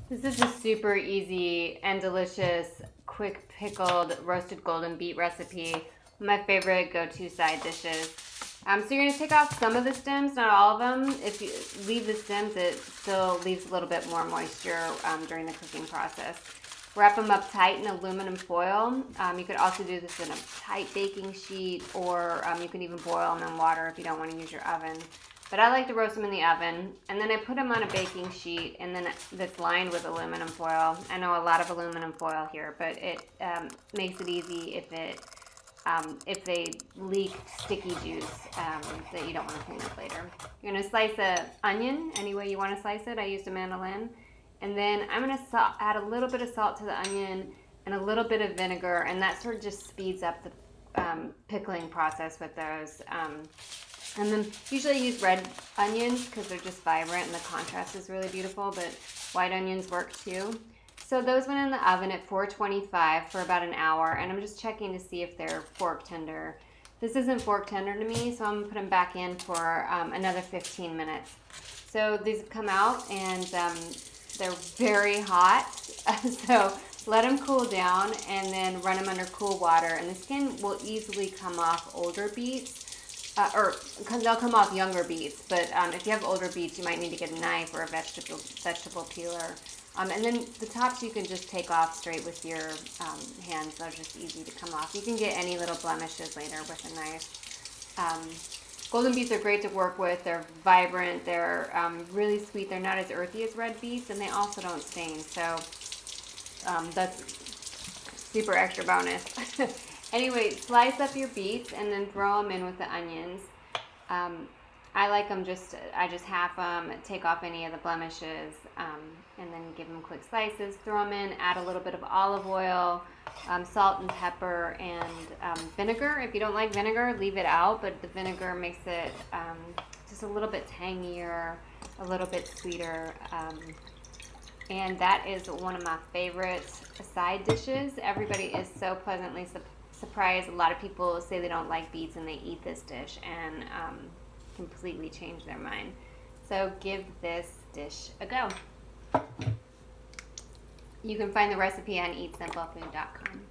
This is a super easy and delicious, quick pickled roasted golden beet recipe. My favorite go-to side dishes. So you're gonna take off some of the stems, not all of them. If you leave the stems, it still leaves a little bit more moisture during the cooking process. Wrap them up tight in aluminum foil. You could also do this in a tight baking sheet, or you can even boil them in water if you don't want to use your oven. But I like to roast them in the oven, and then I put them on a baking sheet, and then that's lined with aluminum foil. I know a lot of aluminum foil here, but it makes it easy if they leak sticky juice that you don't want to clean up later. You're going to slice an onion any way you want to slice it. I used a mandolin. And then I'm going to add a little bit of salt to the onion and a little bit of vinegar, and that sort of just speeds up the pickling process with those. And then usually I use red onions because they're just vibrant and the contrast is really beautiful, but white onions work too. So those went in the oven at 425 for about an hour, and I'm just checking to see if they're fork tender. This isn't fork tender to me, so I'm going to put them back in for another 15 minutes. So these have come out, and they're very hot, so let them cool down and then run them under cool water, and the skin will easily come off older beets. They'll come off younger beets, but if you have older beets, you might need to get a knife or a vegetable peeler. And then the tops you can just take off straight with your hands. They're just easy to come off. You can get any little blemishes later with a knife. Golden beets are great to work with. They're vibrant. They're really sweet. They're not as earthy as red beets, and they also don't stain. So that's super extra bonus. Anyway, slice up your beets and then throw them in with the onions. I like them I just half them, take off any of the blemishes, and then give them quick slices. Throw them in, add a little bit of olive oil, salt and pepper, and vinegar. If you don't like vinegar, leave it out, but the vinegar makes it just a little bit tangier, a little bit sweeter. And that is one of my favorite side dishes. Everybody is so pleasantly surprised. A lot of people say they don't like beets and they eat this dish and completely change their mind. So give this dish a go. You can find the recipe on eatsimple.food.com.